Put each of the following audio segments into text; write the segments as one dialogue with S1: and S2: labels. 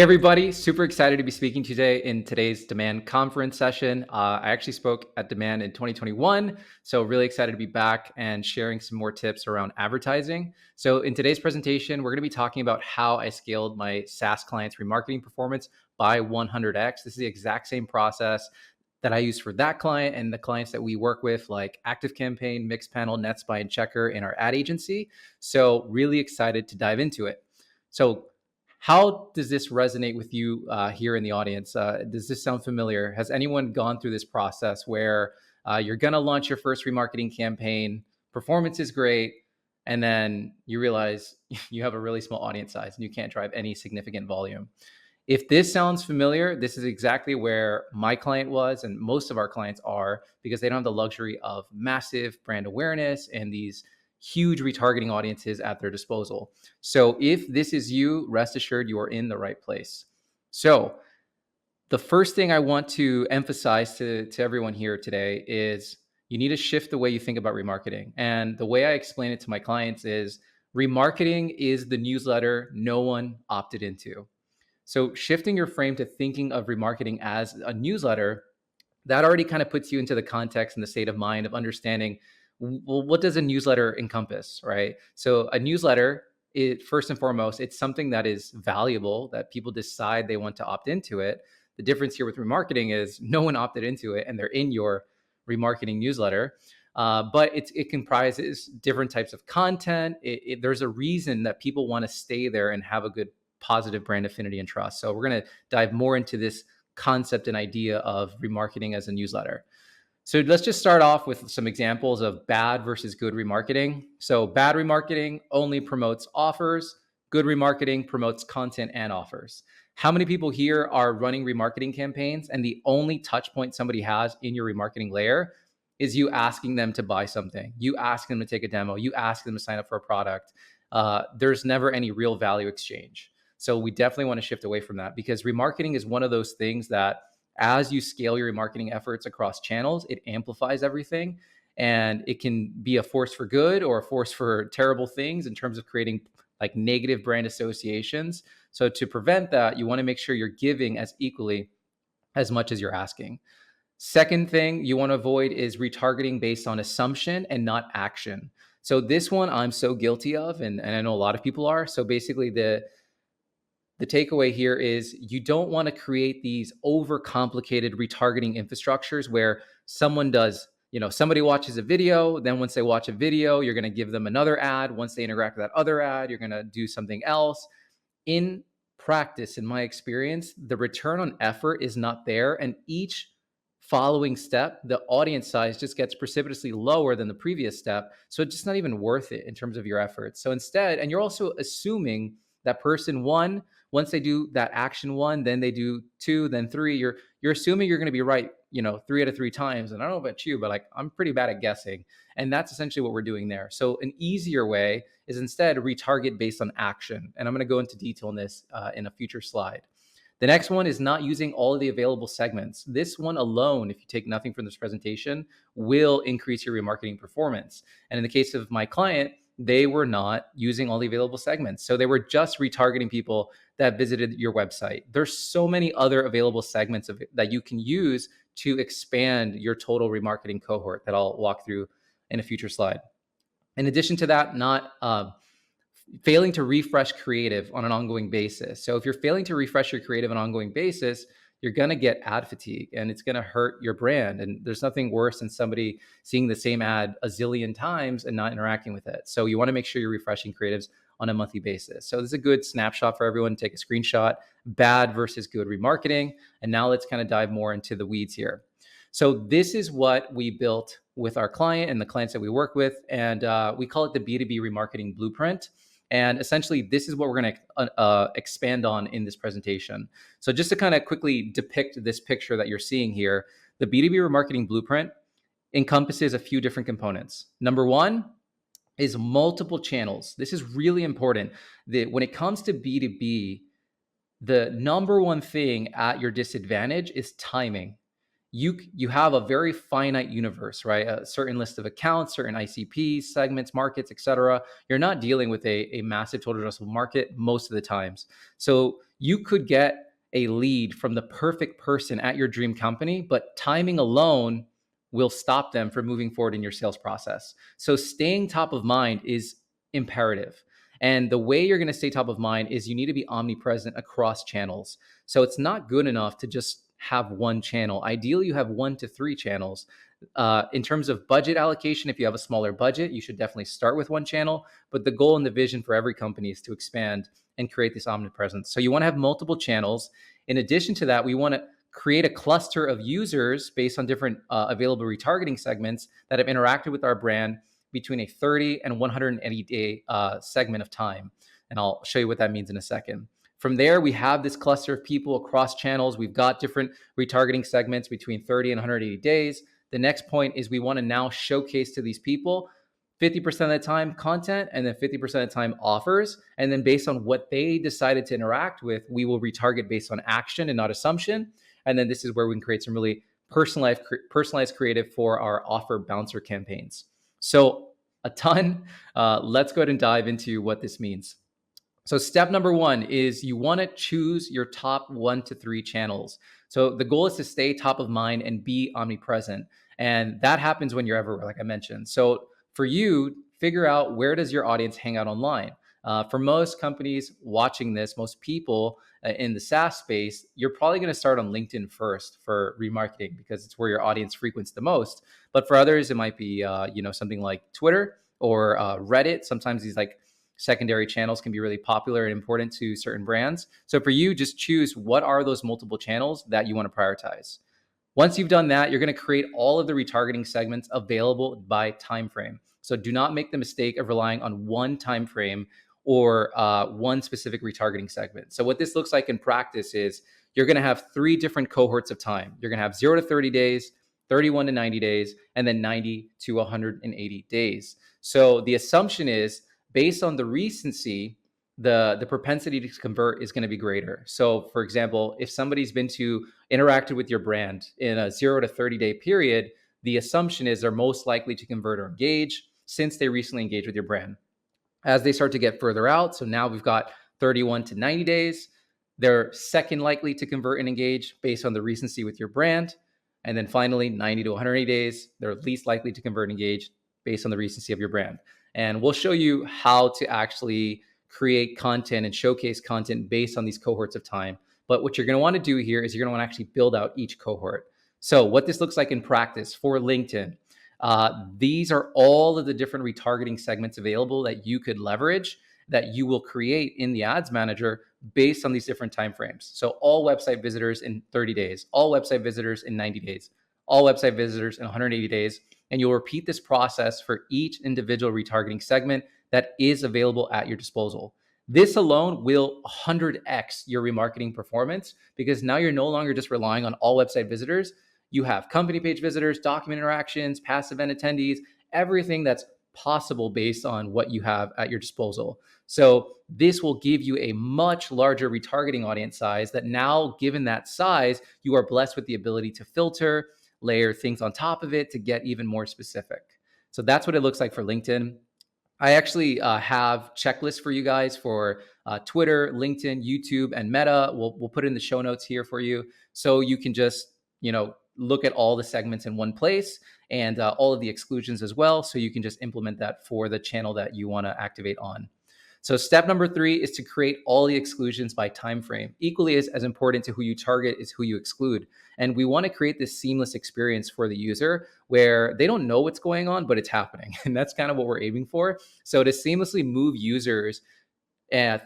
S1: Hey everybody, super excited to be speaking today in today's Demand conference session. I actually spoke at Demand in 2021, so really excited to be back and sharing some more tips around advertising. So in today's presentation, we're going to be talking about how I scaled my SaaS clients' remarketing performance by 100x. This is the exact same process that I use for that client and the clients that we work with, like ActiveCampaign, Mixpanel, NetSpy, and Checker in our ad agency. So really excited to dive into it. So how does this resonate with you here in the audience? Does this sound familiar? Has anyone gone through this process where you're going to launch your first remarketing campaign, performance is great, and then you realize you have a really small audience size and you can't drive any significant volume? If this sounds familiar, this is exactly where my client was, and most of our clients are, because they don't have the luxury of massive brand awareness and these huge retargeting audiences at their disposal. So if this is you, rest assured you are in the right place. So the first thing I want to emphasize to everyone here today is you need to shift the way you think about remarketing. And the way I explain it to my clients is remarketing is the newsletter no one opted into. So shifting your frame to thinking of remarketing as a newsletter, that already kind of puts you into the context and the state of mind of understanding, well, what does a newsletter encompass, right? So a newsletter, first and foremost, it's something that is valuable, that people decide they want to opt into it. The difference here with remarketing is no one opted into it and they're in your remarketing newsletter. But it comprises different types of content. There's a reason that people want to stay there and have a good positive brand affinity and trust. So we're going to dive more into this concept and idea of remarketing as a newsletter. So let's just start off with some examples of bad versus good remarketing. So bad remarketing only promotes offers. Good remarketing promotes content and offers. How many people here are running remarketing campaigns and the only touch point somebody has in your remarketing layer is you asking them to buy something, you ask them to take a demo, you ask them to sign up for a product? There's never any real value exchange. So we definitely want to shift away from that, because remarketing is one of those things that as you scale your remarketing efforts across channels, it amplifies everything. And it can be a force for good or a force for terrible things in terms of creating like negative brand associations. So to prevent that, you want to make sure you're giving as equally as much as you're asking. Second thing you want to avoid is retargeting based on assumption and not action. So this one I'm so guilty of, and I know a lot of people are. So basically the takeaway here is you don't want to create these overcomplicated retargeting infrastructures where someone does, somebody watches a video, then once they watch a video, you're going to give them another ad. Once they interact with that other ad, you're going to do something else. In practice, in my experience, the return on effort is not there. And each following step, the audience size just gets precipitously lower than the previous step. So it's just not even worth it in terms of your efforts. So instead, and you're also assuming that person one, once they do that action one, then they do two, then three, you're assuming you're going to be right, 3 out of 3 times. And I don't know about you, but like I'm pretty bad at guessing. And that's essentially what we're doing there. So an easier way is instead retarget based on action. And I'm going to go into detail on this in a future slide. The next one is not using all of the available segments. This one alone, if you take nothing from this presentation, will increase your remarketing performance. And in the case of my client, they were not using all the available segments. So they were just retargeting people that visited your website. There's so many other available segments that you can use to expand your total remarketing cohort that I'll walk through in a future slide. In addition to that, not failing to refresh creative on an ongoing basis. So if you're failing to refresh your creative on an ongoing basis, you're going to get ad fatigue and it's going to hurt your brand. And there's nothing worse than somebody seeing the same ad a zillion times and not interacting with it. So you want to make sure you're refreshing creatives on a monthly basis. So this is a good snapshot for everyone to take a screenshot, bad versus good remarketing. And now let's kind of dive more into the weeds here. So this is what we built with our client and the clients that we work with. And we call it the B2B Remarketing Blueprint. And essentially, this is what we're going to expand on in this presentation. So just to kind of quickly depict this picture that you're seeing here, the B2B Remarketing Blueprint encompasses a few different components. Number one is multiple channels. This is really important. When it comes to B2B, the number one thing at your disadvantage is timing. You have a very finite universe, right? A certain list of accounts, certain ICPs, segments, markets, etc. You're not dealing with a massive total addressable market most of the times. So You could get a lead from the perfect person at your dream company, but timing alone will stop them from moving forward in your sales process. So staying top of mind is imperative. And the way you're going to stay top of mind is you need to be omnipresent across channels. So it's not good enough to just have one channel. Ideally, you have 1 to 3 channels. In terms of budget allocation, if you have a smaller budget, you should definitely start with one channel. But the goal and the vision for every company is to expand and create this omnipresence. So you want to have multiple channels. In addition to that, we want to create a cluster of users based on different available retargeting segments that have interacted with our brand between a 30 and 180 day segment of time. And I'll show you what that means in a second. From there, we have this cluster of people across channels. We've got different retargeting segments between 30 and 180 days. The next point is we want to now showcase to these people 50% of the time content and then 50% of the time offers. And then based on what they decided to interact with, we will retarget based on action and not assumption. And then this is where we can create some really personalized creative for our offer bouncer campaigns. So a ton. Let's go ahead and dive into what this means. So step number 1 is you want to choose your top 1 to 3 channels. So the goal is to stay top of mind and be omnipresent. And that happens when you're everywhere, like I mentioned. So for you, figure out where does your audience hang out online. For most companies watching this, most people in the SaaS space, you're probably going to start on LinkedIn first for remarketing because it's where your audience frequents the most. But for others, it might be something like Twitter or Reddit. Sometimes these like secondary channels can be really popular and important to certain brands. So for you, just choose what are those multiple channels that you want to prioritize. Once you've done that, you're going to create all of the retargeting segments available by time frame. So do not make the mistake of relying on one time frame or one specific retargeting segment. So what this looks like in practice is you're going to have 3 different cohorts of time. You're going to have 0 to 30 days, 31 to 90 days, and then 90 to 180 days. So the assumption is based on the recency, the propensity to convert is going to be greater. So for example, if somebody's been to interacted with your brand in a 0 to 30 day period, the assumption is they're most likely to convert or engage since they recently engaged with your brand. As they start to get further out, so now we've got 31 to 90 days, they're second likely to convert and engage based on the recency with your brand. And then finally, 90 to 180 days, they're least likely to convert and engage based on the recency of your brand. And we'll show you how to actually create content and showcase content based on these cohorts of time. But what you're going to want to do here is you're going to want to actually build out each cohort. So what this looks like in practice for LinkedIn, these are all of the different retargeting segments available that you could leverage, that you will create in the ads manager based on these different timeframes. So all website visitors in 30 days, all website visitors in 90 days, all website visitors in 180 days. And you'll repeat this process for each individual retargeting segment that is available at your disposal. This alone will 100x your remarketing performance because now you're no longer just relying on all website visitors. You have company page visitors, document interactions, past event attendees, everything that's possible based on what you have at your disposal. So this will give you a much larger retargeting audience size that now, given that size, you are blessed with the ability to filter, layer things on top of it to get even more specific. So that's what it looks like for LinkedIn. I actually have checklists for you guys for Twitter, LinkedIn, YouTube, and Meta. We'll put it in the show notes here for you, so you can just look at all the segments in one place and all of the exclusions as well, so you can just implement that for the channel that you want to activate on. So step number 3 is to create all the exclusions by time frame. Equally as important to who you target is who you exclude. And we want to create this seamless experience for the user where they don't know what's going on, but it's happening. And that's kind of what we're aiming for. So to seamlessly move users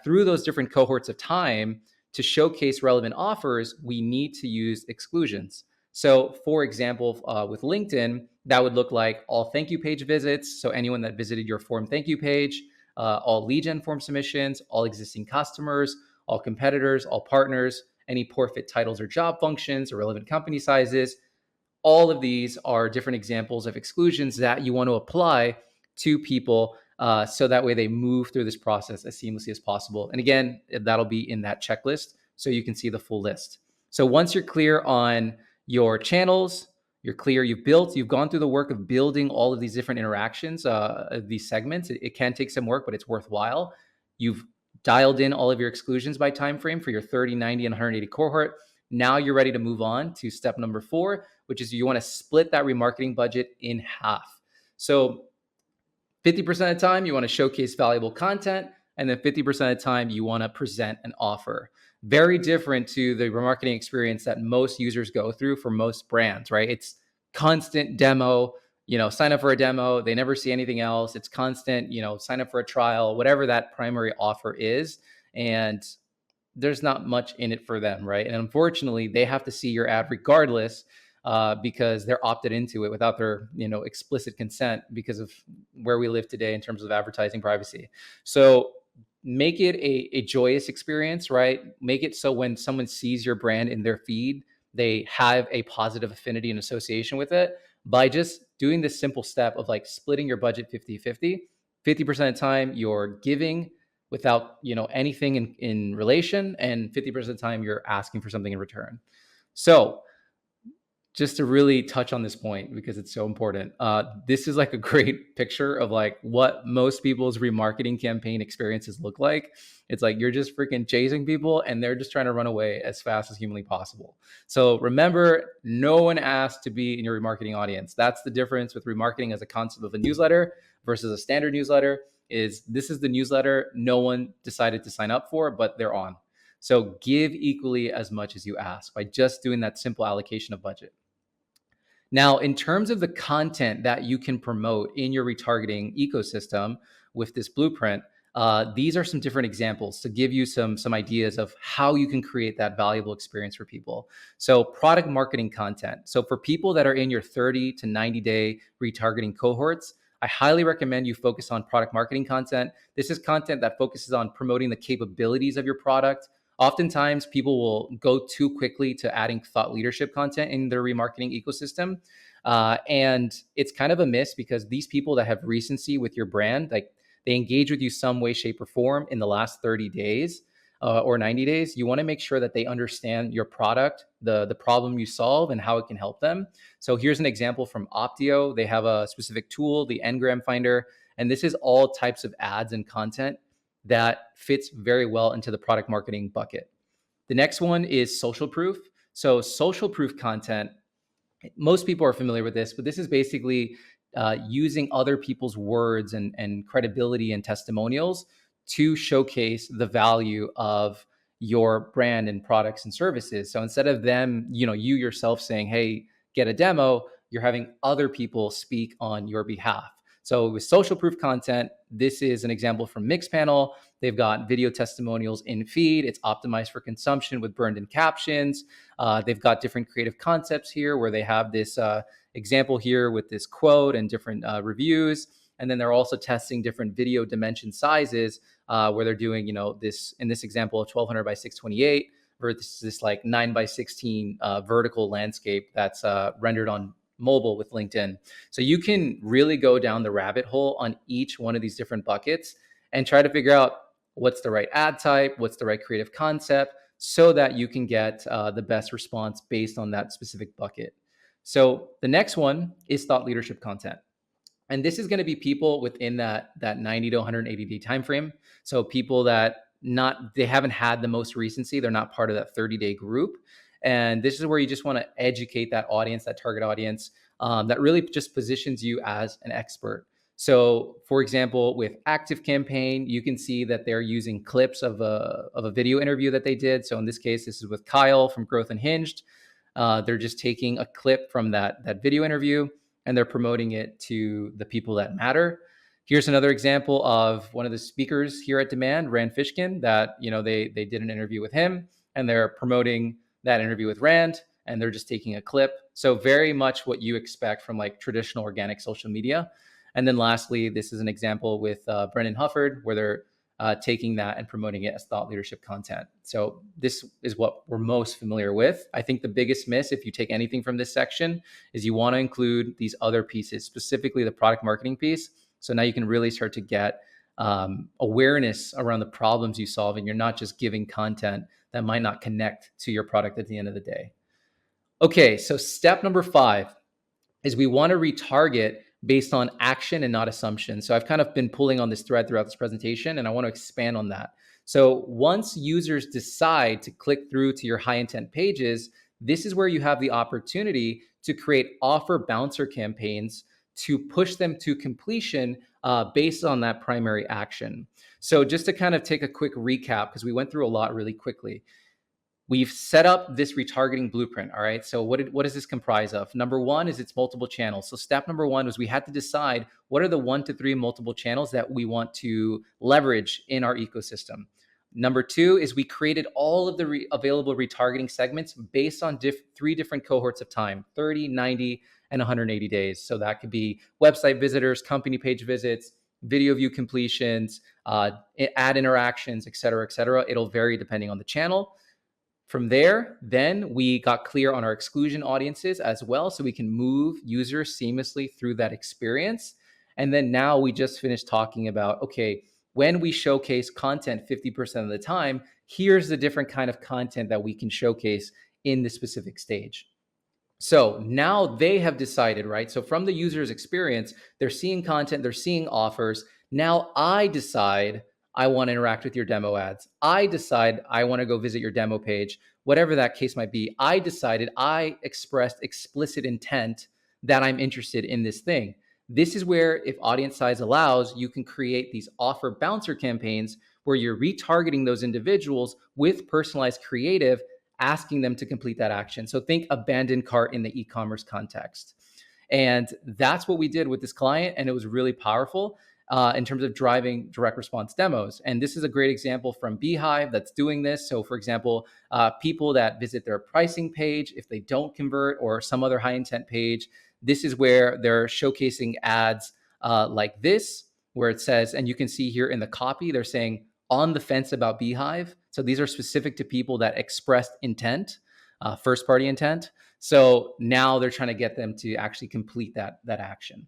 S1: through those different cohorts of time to showcase relevant offers, we need to use exclusions. So for example, with LinkedIn, that would look like all thank you page visits. So anyone that visited your form thank you page, all lead gen form submissions, all existing customers, all competitors, all partners, any poor fit titles or job functions or relevant company sizes. All of these are different examples of exclusions that you want to apply to people so that way they move through this process as seamlessly as possible. And again, that'll be in that checklist so you can see the full list. So once you're clear on your channels, you're clear, you've gone through the work of building all of these different interactions, these segments. It can take some work, but it's worthwhile. You've dialed in all of your exclusions by time frame for your 30, 90, and 180 cohort. Now you're ready to move on to step number 4, which is you want to split that remarketing budget in half. So 50% of the time, you want to showcase valuable content, and then 50% of the time, you want to present an offer. Very different to the remarketing experience that most users go through for most brands, right? It's constant demo, sign up for a demo. They never see anything else. It's constant, sign up for a trial, whatever that primary offer is. And there's not much in it for them, right? And unfortunately, they have to see your ad regardless, because they're opted into it without their explicit consent because of where we live today in terms of advertising privacy. So make it a joyous experience, right? Make it so when someone sees your brand in their feed, they have a positive affinity and association with it by just doing this simple step of like splitting your budget 50-50. 50% of the time you're giving without anything in relation, and 50% of the time you're asking for something in return. So just to really touch on this point because it's so important, this is like a great picture of like what most people's remarketing campaign experiences look like. It's like you're just freaking chasing people and they're just trying to run away as fast as humanly possible. So remember, no one asked to be in your remarketing audience. That's the difference with remarketing as a concept of a newsletter versus a standard newsletter. This is the newsletter no one decided to sign up for, but they're on. So give equally as much as you ask by just doing that simple allocation of budget. Now, in terms of the content that you can promote in your retargeting ecosystem with this blueprint, these are some different examples to give you some ideas of how you can create that valuable experience for people. So product marketing content. So for people that are in your 30 to 90 day retargeting cohorts, I highly recommend you focus on product marketing content. This is content that focuses on promoting the capabilities of your product. Oftentimes, people will go too quickly to adding thought leadership content in their remarketing ecosystem. And it's kind of a miss because these people that have recency with your brand, like they engage with you some way, shape, or form in the last 30 days or 90 days. You want to make sure that they understand your product, the problem you solve, and how it can help them. So here's an example from Optio. They have a specific tool, the Ngram Finder, and this is all types of ads and content that fits very well into the product marketing bucket. The next one is social proof. So social proof content, most people are familiar with this, but this is basically using other people's words and credibility and testimonials to showcase the value of your brand and products and services. So instead of them, you yourself saying, hey, get a demo, you're having other people speak on your behalf. So with social proof content, this is an example from Mixpanel. They've got video testimonials in feed. It's optimized for consumption with burned-in captions. They've got different creative concepts here where they have this example here with this quote and different reviews. And then they're also testing different video dimension sizes where they're doing, this in this example of 1200 by 628 versus this like 9 by 16 vertical landscape that's rendered on mobile with LinkedIn. So you can really go down the rabbit hole on each one of these different buckets and try to figure out what's the right ad type, what's the right creative concept, so that you can get the best response based on that specific bucket. So the next one is thought leadership content. And this is going to be people within that 90 to 180 day time frame. So people that they haven't had the most recency, they're not part of that 30-day group. And this is where you just want to educate that audience, that target audience, that really just positions you as an expert. So for example, with Active Campaign, you can see that they're using clips of a video interview that they did. So in this case, this is with Kyle from Growth Unhinged. They're just taking a clip from that video interview and they're promoting it to the people that matter. Here's another example of one of the speakers here at Demand, Rand Fishkin, that they did an interview with him and they're promoting that interview with Rand, and they're just taking a clip. So very much what you expect from like traditional organic social media. And then lastly, this is an example with Brendan Hufford, where they're taking that and promoting it as thought leadership content. So this is what we're most familiar with. I think the biggest miss, if you take anything from this section, is you want to include these other pieces, specifically the product marketing piece. So now you can really start to get awareness around the problems you solve, and you're not just giving content that might not connect to your product at the end of the day. Okay, so step number 5 is we want to retarget based on action and not assumption. So I've kind of been pulling on this thread throughout this presentation, and I want to expand on that. So once users decide to click through to your high intent pages, this is where you have the opportunity to create offer bouncer campaigns to push them to completion based on that primary action. So just to kind of take a quick recap, because we went through a lot really quickly. We've set up this retargeting blueprint. All right. So what does this comprise of? Number one is it's multiple channels. So step number one was we had to decide what are the 1 to 3 multiple channels that we want to leverage in our ecosystem. Number two is we created all of the available retargeting segments based on 3 different cohorts of time: 30, 90, and 180 days. So that could be website visitors, company page visits, video view completions, ad interactions, et cetera, et cetera. It'll vary depending on the channel. From there, then we got clear on our exclusion audiences as well, so we can move users seamlessly through that experience. And then now we just finished talking about, okay, when we showcase content 50% of the time, here's the different kind of content that we can showcase in the specific stage. So now they have decided, right? So from the user's experience, they're seeing content, they're seeing offers. Now I decide I want to interact with your demo ads. I decide I want to go visit your demo page, whatever that case might be. I decided, I expressed explicit intent that I'm interested in this thing. This is where, if audience size allows, you can create these offer bouncer campaigns where you're retargeting those individuals with personalized creative, asking them to complete that action. So think abandoned cart in the e-commerce context. And that's what we did with this client. And it was really powerful in terms of driving direct response demos. And this is a great example from Beehive that's doing this. So for example, people that visit their pricing page, if they don't convert, or some other high intent page, this is where they're showcasing ads like this, where it says, and you can see here in the copy, they're saying on the fence about Beehive. So these are specific to people that expressed intent, first party intent. So now they're trying to get them to actually complete that action.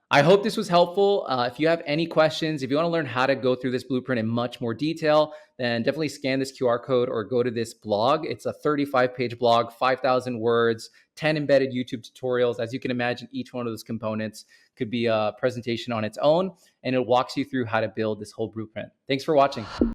S1: I hope this was helpful. If you have any questions, if you want to learn how to go through this blueprint in much more detail, then definitely scan this QR code or go to this blog. It's a 35-page blog, 5,000 words, 10 embedded YouTube tutorials. As you can imagine, each one of those components could be a presentation on its own, and it walks you through how to build this whole blueprint. Thanks for watching.